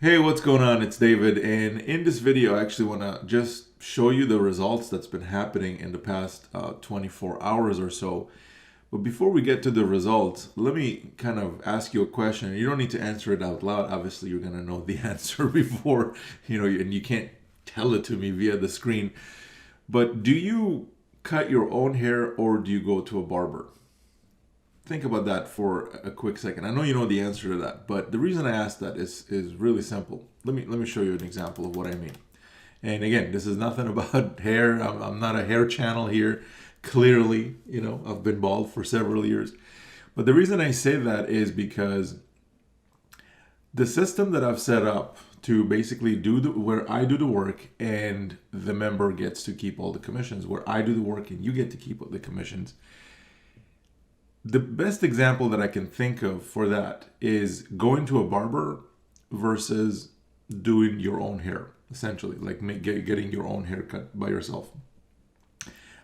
Hey, what's going on? It's David, and in this video, I actually want to just show you the results that's been happening in the past 24 hours or so. But before we get to the results, let me kind of ask you a question. You don't need to answer it out loud. Obviously, you're going to know the answer before, and you can't tell it to me via the screen. But do you cut your own hair or do you go to a barber? Think about that for a quick second. I know you know the answer to that, but the reason I ask that is really simple. Let me show you an example of what I mean. And again, this is nothing about hair. I'm not a hair channel here. Clearly, I've been bald for several years. But the reason I say that is because the system that I've set up to basically where I do the work and the member gets to keep all the commissions, where I do the work and you get to keep all the commissions. The best example that I can think of for that is going to a barber versus doing your own hair, essentially, like getting your own haircut by yourself.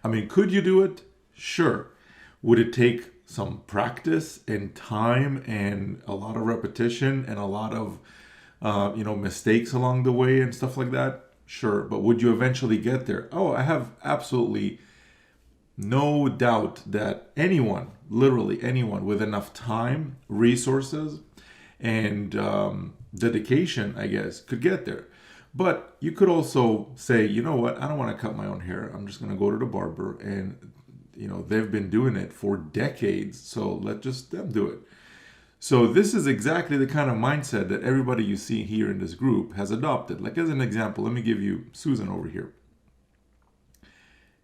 I mean, could you do it? Sure. Would it take some practice and time and a lot of repetition and a lot of mistakes along the way and stuff like that? Sure. But would you eventually get there? Oh, I have absolutely no doubt that anyone, literally anyone with enough time, resources, and dedication, I guess, could get there. But you could also say, you know what, I don't want to cut my own hair. I'm just going to go to the barber, and they've been doing it for decades, so let just them do it. So this is exactly the kind of mindset that everybody you see here in this group has adopted. Like, as an example, let me give you Susan over here.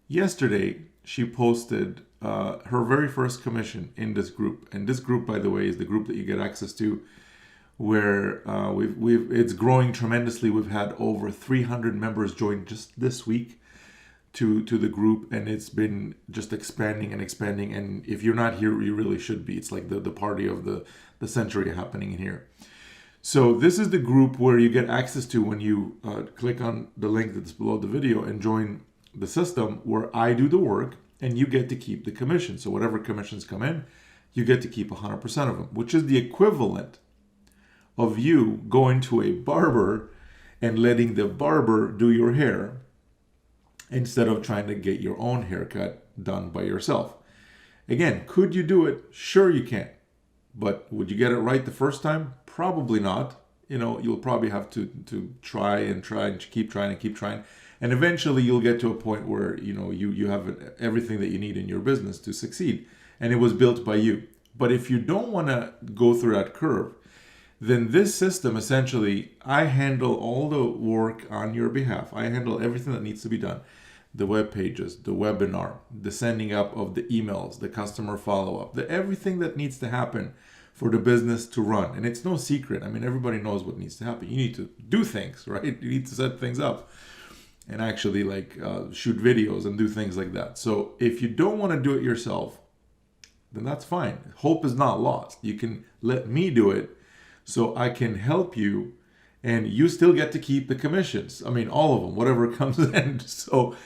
Yesterday, she posted her very first commission in this group. And this group, by the way, is the group that you get access to, where it's growing tremendously. We've had over 300 members join just this week to the group, and it's been just expanding and expanding. And if you're not here, you really should be. It's like the party of the century happening in here. So this is the group where you get access to when you click on the link that's below the video and join the system, where I do the work and you get to keep the commission. So whatever commissions come in, you get to keep 100% of them, which is the equivalent of you going to a barber and letting the barber do your hair instead of trying to get your own haircut done by yourself. Again, could you do it? Sure you can. But would you get it right the first time? Probably not. You'll probably have to try and keep trying and keep trying. And eventually you'll get to a point where you have everything that you need in your business to succeed. And it was built by you. But if you don't want to go through that curve, then this system, essentially, I handle all the work on your behalf. I handle everything that needs to be done. The web pages, the webinar, the sending up of the emails, the customer follow-up, everything that needs to happen for the business to run. And it's no secret. I mean, everybody knows what needs to happen. You need to do things, right? You need to set things up and actually shoot videos and do things like that. So if you don't want to do it yourself, then that's fine. Hope is not lost. You can let me do it so I can help you, and you still get to keep the commissions. I mean, all of them, whatever comes in. So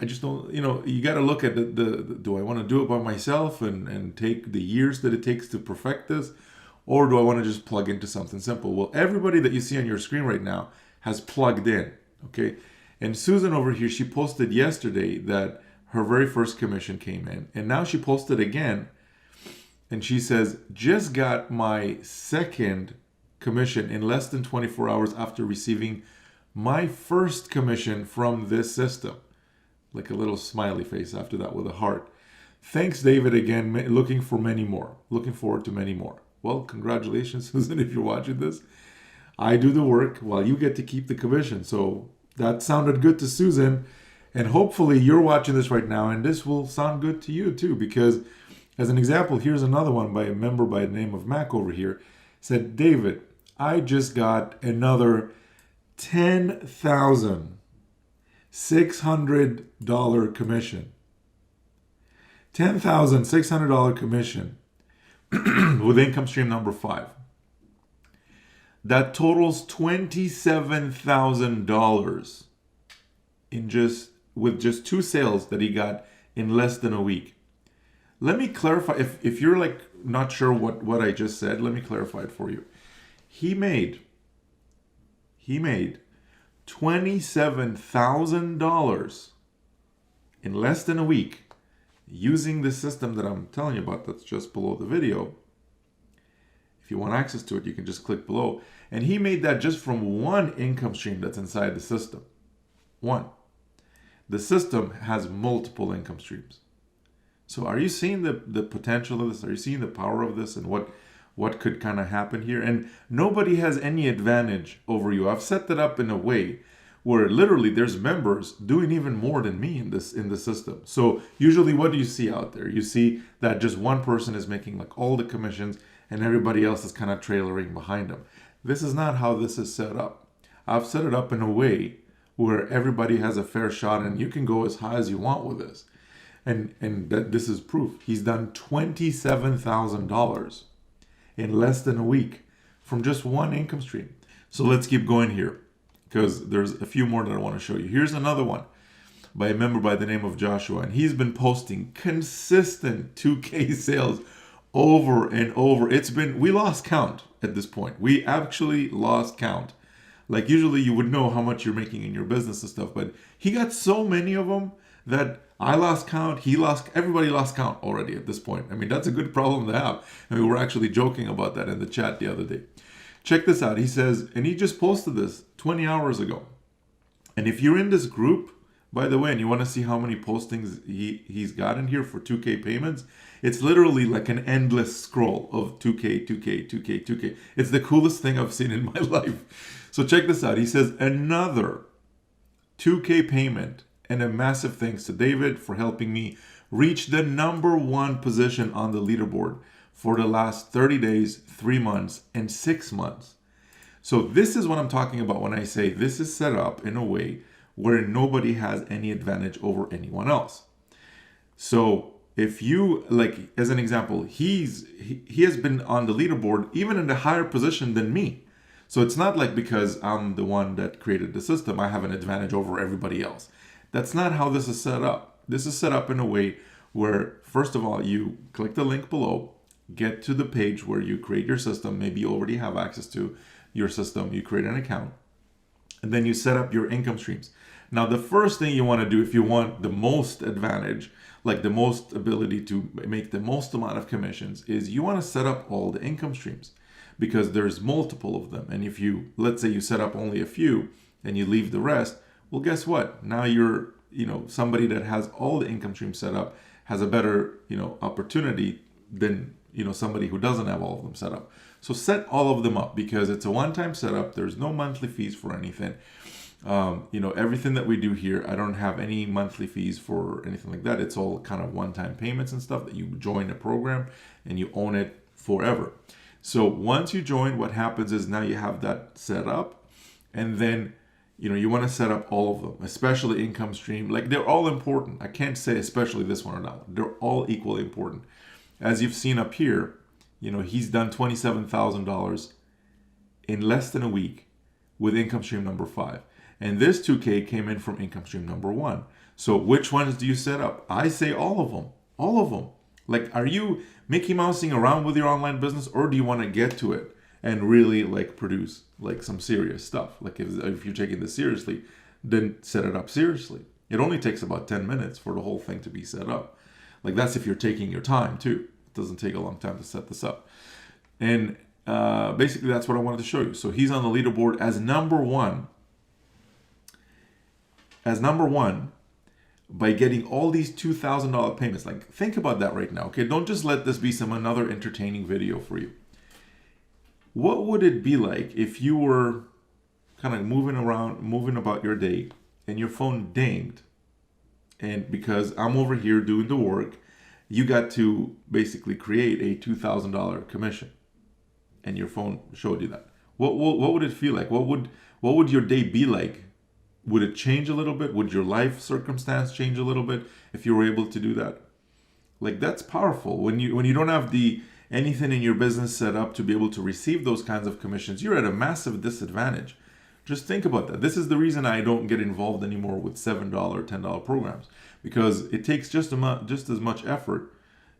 I just don't, you got to look at do I want to do it by myself and take the years that it takes to perfect this? Or do I want to just plug into something simple? Well, everybody that you see on your screen right now has plugged in, okay? And Susan over here, she posted yesterday that her very first commission came in. And now she posted again. And she says, just got my second commission in less than 24 hours after receiving my first commission from this system. Like a little smiley face after that with a heart. Thanks, David, again. Looking for many more. Looking forward to many more. Well, congratulations, Susan, if you're watching this. I do the work while you get to keep the commission. So that sounded good to Susan. And hopefully you're watching this right now, and this will sound good to you too, because as an example, here's another one by a member by the name of Mac over here. Said, David, I just got another $10,600 commission. $10,600 commission with income stream number 5. That totals $27,000 with just 2 sales that he got in less than a week. Let me clarify, if you're not sure what I just said, let me clarify it for you. He made he made $27,000 in less than a week using the system that I'm telling you about that's just below the video. If you want access to it, you can just click below. And he made that just from one income stream that's inside the system. One. The system has multiple income streams. So are you seeing the potential of this? Are you seeing the power of this and what could kind of happen here? And nobody has any advantage over you. I've set that up in a way where literally there's members doing even more than me in the system. So usually what do you see out there? You see that just one person is making like all the commissions and everybody else is kind of trailering behind them. This is not how this is set up. I've set it up in a way where everybody has a fair shot and you can go as high as you want with this. And that this is proof. He's done $27,000 in less than a week from just one income stream. So let's keep going here because there's a few more that I want to show you. Here's another one by a member by the name of Joshua, and he's been posting consistent 2K sales over and over. We lost count at this point. We actually lost count. Like usually you would know how much you're making in your business and stuff, but he got so many of them that I lost count, everybody lost count already at this point. I mean, that's a good problem to have. I mean, we were actually joking about that in the chat the other day. Check this out. He says, and he just posted this 20 hours ago. And if you're in this group, by the way, and you want to see how many postings he's got in here for 2K payments, it's literally like an endless scroll of 2K, 2K, 2K, 2K. It's the coolest thing I've seen in my life. So check this out. He says, another 2K payment. And a massive thanks to David for helping me reach the #1 position on the leaderboard for the last 30 days, 3 months, and 6 months. So this is what I'm talking about when I say this is set up in a way where nobody has any advantage over anyone else. So if you, like, as an example, he has been on the leaderboard even in a higher position than me. So it's not like because I'm the one that created the system, I have an advantage over everybody else. That's not how this is set up. This is set up in a way where, first of all, you click the link below, get to the page where you create your system. Maybe you already have access to your system. You create an account, and then you set up your income streams. Now, the first thing you want to do if you want the most advantage, like the most ability to make the most amount of commissions, is you want to set up all the income streams because there's multiple of them. And if you, let's say you set up only a few and you leave the rest, well, guess what? Now you're, somebody that has all the income streams set up has a better, opportunity than, somebody who doesn't have all of them set up. So set all of them up because it's a one-time setup. There's no monthly fees for anything. Everything that we do here, I don't have any monthly fees for anything like that. It's all kind of one-time payments and stuff that you join a program and you own it forever. So once you join, what happens is now you have that set up, and then you want to set up all of them, especially income stream. Like, they're all important. I can't say especially this one or that one. They're all equally important. As you've seen up here, he's done $27,000 in less than a week with income stream number 5. And this 2K came in from income stream number 1. So which ones do you set up? I say all of them. All of them. Like, are you Mickey Mousing around with your online business, or do you want to get to it and really produce some serious stuff? Like, if you're taking this seriously, then set it up seriously. It only takes about 10 minutes for the whole thing to be set up. Like, that's if you're taking your time too. It doesn't take a long time to set this up. And basically that's what I wanted to show you. So he's on the leaderboard as number one. By getting all these $2,000 payments. Like, think about that right now. Okay, don't just let this be another entertaining video for you. What would it be like if you were kind of moving about your day, and your phone dinged, and because I'm over here doing the work, you got to basically create a $2,000 commission, and your phone showed you that? What would it feel like? What would your day be like? Would it change a little bit? Would your life circumstance change a little bit if you were able to do that? Like, that's powerful. When you don't have anything in your business set up to be able to receive those kinds of commissions, you're at a massive disadvantage. Just think about that. This is the reason I don't get involved anymore with $7, $10 programs, because it takes just as much effort,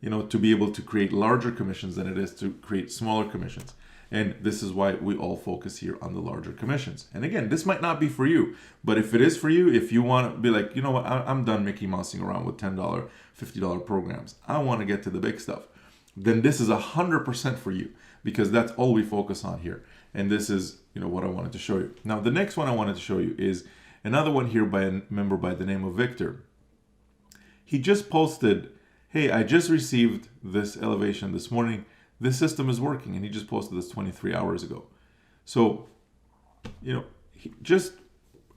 to be able to create larger commissions than it is to create smaller commissions. And this is why we all focus here on the larger commissions. And again, this might not be for you, but if it is for you, if you want to be like, you know what, I'm done Mickey Mousing around with $10, $50 programs. I want to get to the big stuff. Then this is 100% for you, because that's all we focus on here. And this is, what I wanted to show you. Now, the next one I wanted to show you is another one here by a member by the name of Victor. He just posted, hey, I just received this elevation this morning. This system is working. And he just posted this 23 hours ago. So,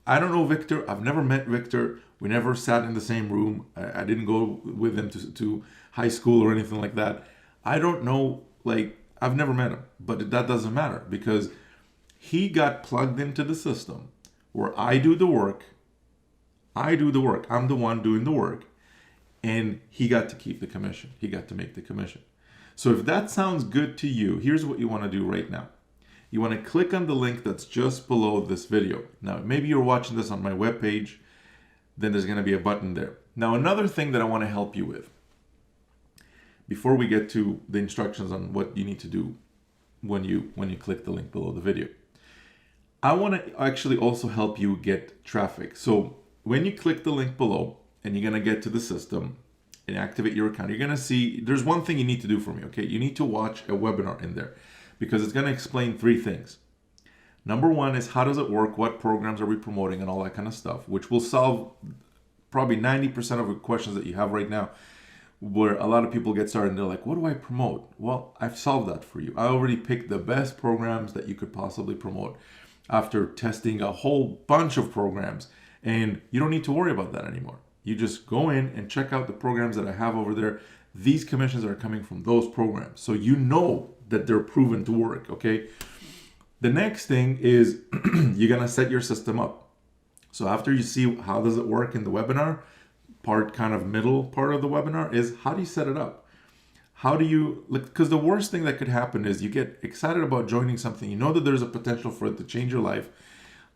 I don't know Victor. I've never met Victor. We never sat in the same room. I didn't go with him to high school or anything like that. I don't know, I've never met him. But that doesn't matter, because he got plugged into the system where I do the work. I'm the one doing the work. And he got to keep the commission. He got to make the commission. So if that sounds good to you, here's what you want to do right now. You want to click on the link that's just below this video. Now, maybe you're watching this on my webpage, then there's going to be a button there. Now, another thing that I want to help you with, before we get to the instructions on what you need to do when you click the link below the video, I want to actually also help you get traffic. So when you click the link below and you're going to get to the system and activate your account, you're going to see there's one thing you need to do for me, okay? You need to watch a webinar in there, because it's going to explain 3 things. Number 1 is how does it work, what programs are we promoting, and all that kind of stuff, which will solve probably 90% of the questions that you have right now, where a lot of people get started and they're like, what do I promote? Well, I've solved that for you. I already picked the best programs that you could possibly promote after testing a whole bunch of programs, and you don't need to worry about that anymore. You just go in and check out the programs that I have over there. These commissions are coming from those programs. So you know that they're proven to work, okay? The next thing is you're gonna set your system up. So after you see how does it work in the webinar, middle part of the webinar is how do you set it up? How do you, because the worst thing that could happen is you get excited about joining something, you know that there's a potential for it to change your life,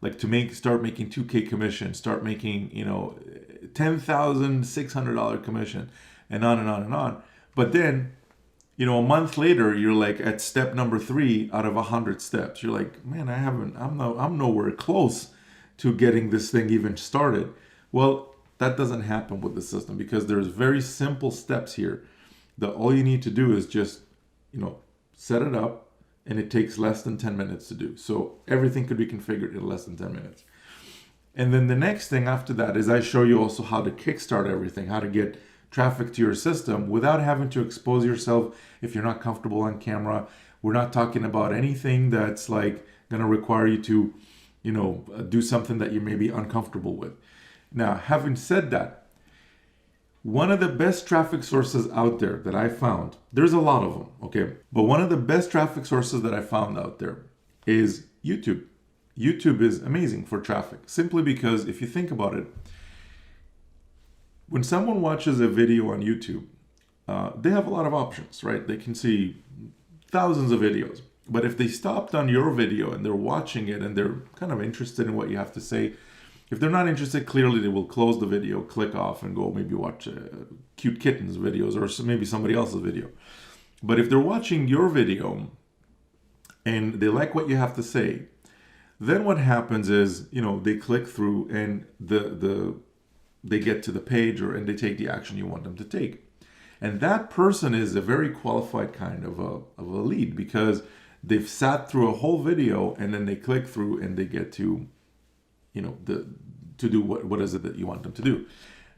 like to start making 2K commission, start making, $10,600 commission, and on and on and on. But then, a month later, you're like at step number 3 out of 100 steps. You're like, man, I'm nowhere close to getting this thing even started. Well, that doesn't happen with the system, because there's very simple steps here that all you need to do is just, set it up, and it takes less than 10 minutes to do. So everything could be configured in less than 10 minutes. And then the next thing after that is I show you also how to kickstart everything, how to get traffic to your system without having to expose yourself if you're not comfortable on camera. We're not talking about anything that's going to require you to, do something that you may be uncomfortable with. Now, having said that, one of the best traffic sources out there that I found, there's a lot of them, okay? But one of the best traffic sources that I found out there is YouTube. YouTube is amazing for traffic, simply because if you think about it, when someone watches a video on YouTube, they have a lot of options, right? They can see thousands of videos. But if they stopped on your video and they're watching it and they're kind of interested in what you have to say, if they're not interested, clearly they will close the video, click off, and go maybe watch cute kittens videos or maybe somebody else's video. But if they're watching your video and they like what you have to say, then what happens is, they click through and they get to the page and they take the action you want them to take. And that person is a very qualified kind of a lead, because they've sat through a whole video and then they click through and they get to, to do what is it that you want them to do.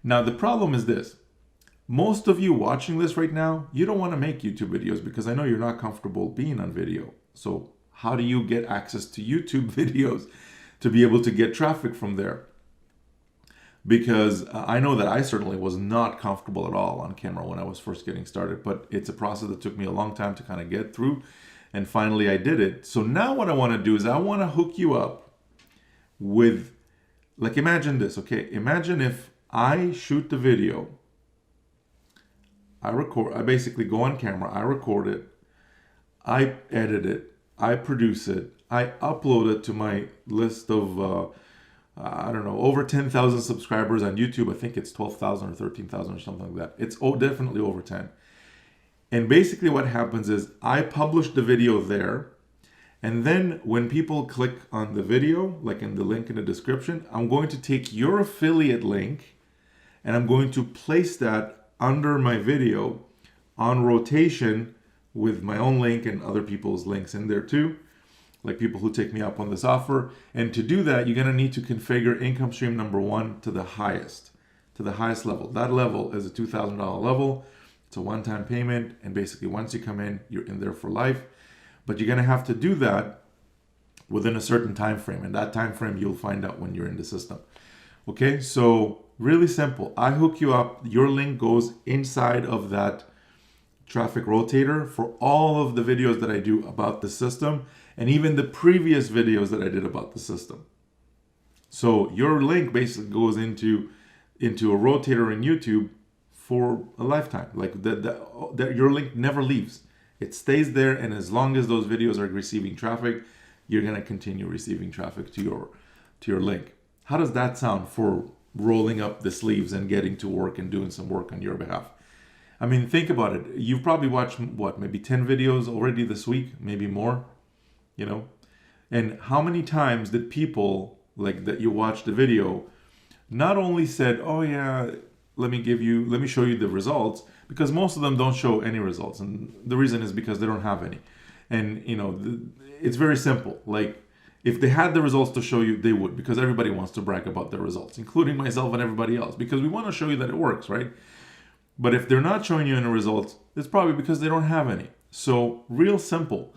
Now, the problem is this. Most of you watching this right now, you don't want to make YouTube videos because I know you're not comfortable being on video. So how do you get access to YouTube videos to be able to get traffic from there? Because I know that I certainly was not comfortable at all on camera when I was first getting started, but it's a process that took me a long time to kind of get through, and finally I did it. So now what I want to do is I want to hook you up with, imagine this, okay? Imagine if I shoot the video, I basically go on camera, I record it, I edit it, I produce it, I upload it to my list of, over 10,000 subscribers on YouTube. I think it's 12,000 or 13,000 or something like that. It's definitely over 10. And basically what happens is I publish the video there, And then when people click on the video, like in the link in the description, I'm going to take your affiliate link and I'm going to place that under my video on rotation with my own link and other people's links in there too, like people who take me up on this offer. And to do that, you're going to need to configure income stream number 1 to the highest level. That level is a $2,000 level. It's a one-time payment. And basically once you come in, you're in there for life. But you're going to have to do that within a certain time frame. And that time frame you'll find out when you're in the system. Okay, so really simple. I hook you up. Your link goes inside of that traffic rotator for all of the videos that I do about the system and even the previous videos that I did about the system. So your link basically goes into a rotator in YouTube for a lifetime. Like that your link never leaves. It stays there, and as long as those videos are receiving traffic, you're going to continue receiving traffic to your link. How does that sound for rolling up the sleeves and getting to work and doing some work on your behalf? I mean, think about it. You've probably watched, maybe 10 videos already this week, maybe more, And how many times did people, like that you watched the video, not only said, oh yeah, let me show you the results, because most of them don't show any results. And the reason is because they don't have any. And, it's very simple. Like, if they had the results to show you, they would, because everybody wants to brag about their results, including myself and everybody else, because we want to show you that it works, right? But if they're not showing you any results, it's probably because they don't have any. So real simple.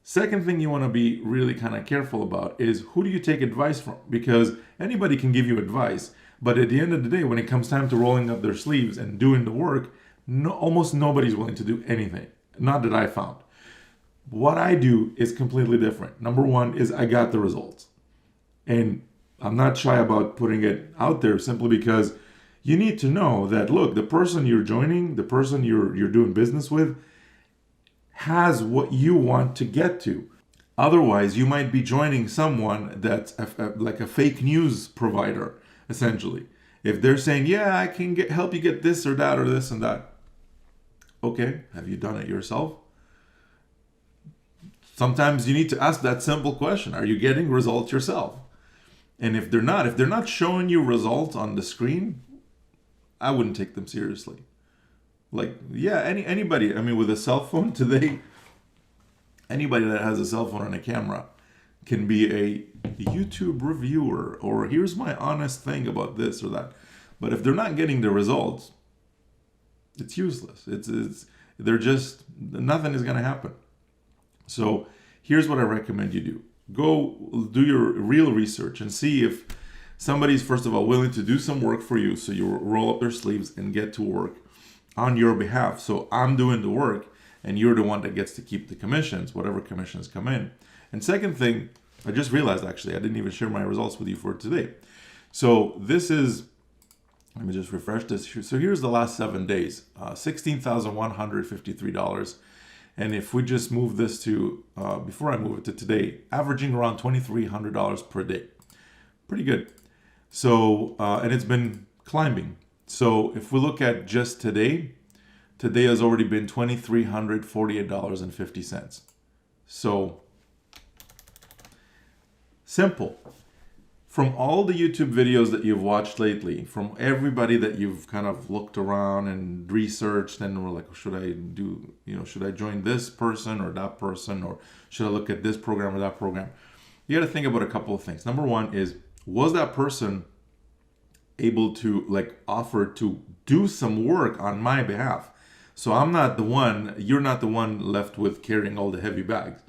Second thing you want to be really kind of careful about is who do you take advice from? Because anybody can give you advice, but at the end of the day, when it comes time to rolling up their sleeves and doing the work, almost nobody's willing to do anything. Not that I found. What I do is completely different. Number one is I got the results. And I'm not shy about putting it out there simply because you need to know that, look, the person you're joining, the person you're doing business with, has what you want to get to. Otherwise, you might be joining someone that's like a fake news provider, essentially. If they're saying, yeah, I can help you get this or that or this and that. Okay, have you done it yourself? Sometimes you need to ask that simple question. Are you getting results yourself? And if they're not showing you results on the screen, I wouldn't take them seriously. Like, yeah, anybody, I mean, with a cell phone today, anybody that has a cell phone and a camera can be a YouTube reviewer, or here's my honest thing about this or that. But if they're not getting the results, it's useless. Nothing is going to happen. So here's what I recommend you do. Go do your real research and see if somebody's, first of all, willing to do some work for you, so you roll up their sleeves and get to work on your behalf. So I'm doing the work and you're the one that gets to keep the commissions, whatever commissions come in. And second thing, I just realized, actually, I didn't even share my results with you for today. So this is, let me just refresh this. So here's the last 7 days, $16,153. And if we just move this to, before I move it to today, averaging around $2,300 per day. Pretty good. So, and it's been climbing. So if we look at just today has already been $2,348.50. So simple. From all the YouTube videos that you've watched lately, from everybody that you've kind of looked around and researched and were like, should I join this person or that person, or should I look at this program or that program? You got to think about a couple of things. Number one is, was that person able to offer to do some work on my behalf? So I'm not the one, you're not the one left with carrying all the heavy bags.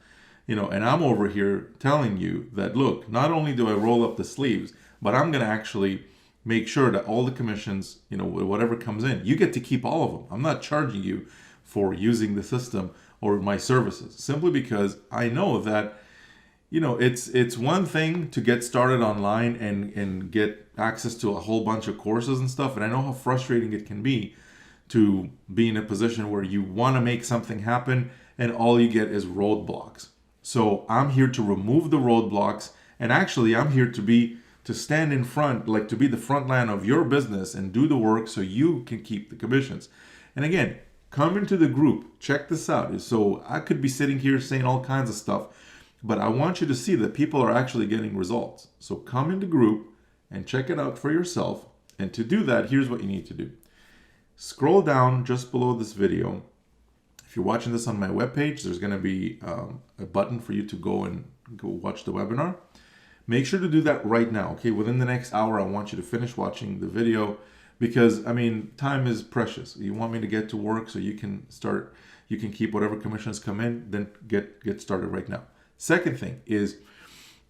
And I'm over here telling you that, look, not only do I roll up the sleeves, but I'm going to actually make sure that all the commissions, whatever comes in, you get to keep all of them. I'm not charging you for using the system or my services, simply because I know that, it's one thing to get started online and get access to a whole bunch of courses and stuff. And I know how frustrating it can be to be in a position where you want to make something happen and all you get is roadblocks. So I'm here to remove the roadblocks, and actually I'm here to stand in front, to be the front line of your business and do the work so you can keep the commissions. And again, Come into the group. Check this out. So I could be sitting here saying all kinds of stuff, but I want you to see that people are actually getting results. So come into group and check it out for yourself. And to do that, here's what you need to do. Scroll down just below this video. If you're watching this on my webpage, there's going to be a button for you to go watch the webinar. Make sure to do that right now. Okay, within the next hour, I want you to finish watching the video because, I mean, time is precious. You want me to get to work so you can start, you can keep whatever commissions come in, then get started right now. Second thing is,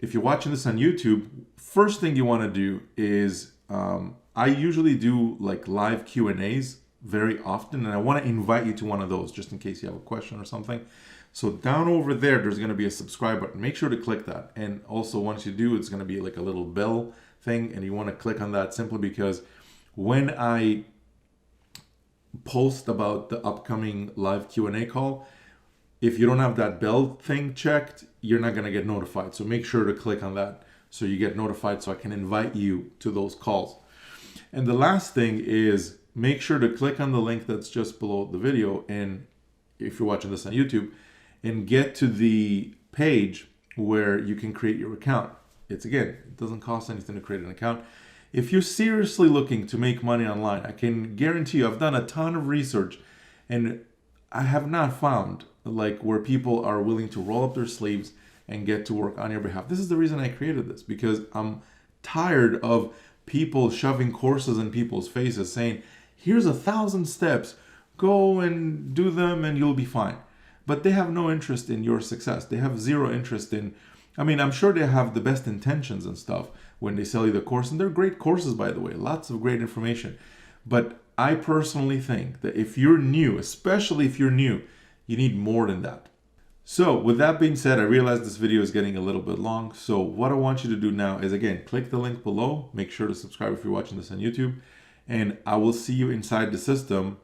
if you're watching this on YouTube, first thing you want to do is, I usually do like live Q&As very often, and I want to invite you to one of those just in case you have a question or something. So down over there's going to be a subscribe button. Make sure to click that. And also once you do, it's going to be like a little bell thing, and you want to click on that simply because when I post about the upcoming live Q&A call, if you don't have that bell thing checked, you're not going to get notified. So make sure to click on that so you get notified so I can invite you to those calls. And the last thing is make sure to click on the link that's just below the video, and if you're watching this on YouTube, and get to the page where you can create your account. It doesn't cost anything to create an account. If you're seriously looking to make money online, I can guarantee you, I've done a ton of research and I have not found like where people are willing to roll up their sleeves and get to work on your behalf. This is the reason I created this, because I'm tired of people shoving courses in people's faces saying, here's 1,000 steps, go and do them and you'll be fine. But they have no interest in your success. They have zero interest in, I mean, I'm sure they have the best intentions and stuff when they sell you the course. And they're great courses, by the way, lots of great information. But I personally think that if you're new, especially if you're new, you need more than that. So with that being said, I realize this video is getting a little bit long. So what I want you to do now is, again, click the link below. Make sure to subscribe if you're watching this on YouTube. And I will see you inside the system.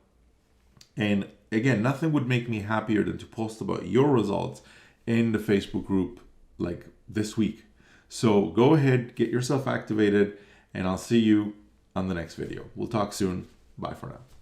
And again, nothing would make me happier than to post about your results in the Facebook group like this week. So go ahead, get yourself activated, and I'll see you on the next video. We'll talk soon. Bye for now.